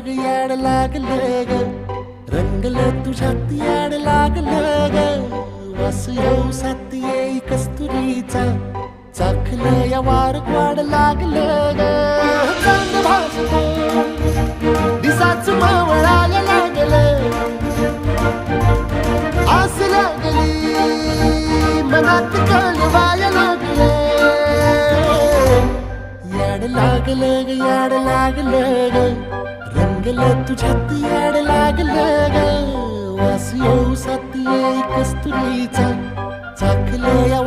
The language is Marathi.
ग याड लागलं ग रंगलं तुझ्यात याड लागलं ग वास येऊ साथ येई कस्तुरीचा चाखलं या वार वाढ लागलं ग चांद भासलं दिसाच मावळायला लागलं आस लागली मनात कळवायला लागलं याड लागलं ग याड लागलं ग रंगलं तुझ्यात याड लागलं ग वास येऊ साथ येई कस्तुरीचा चाखलं या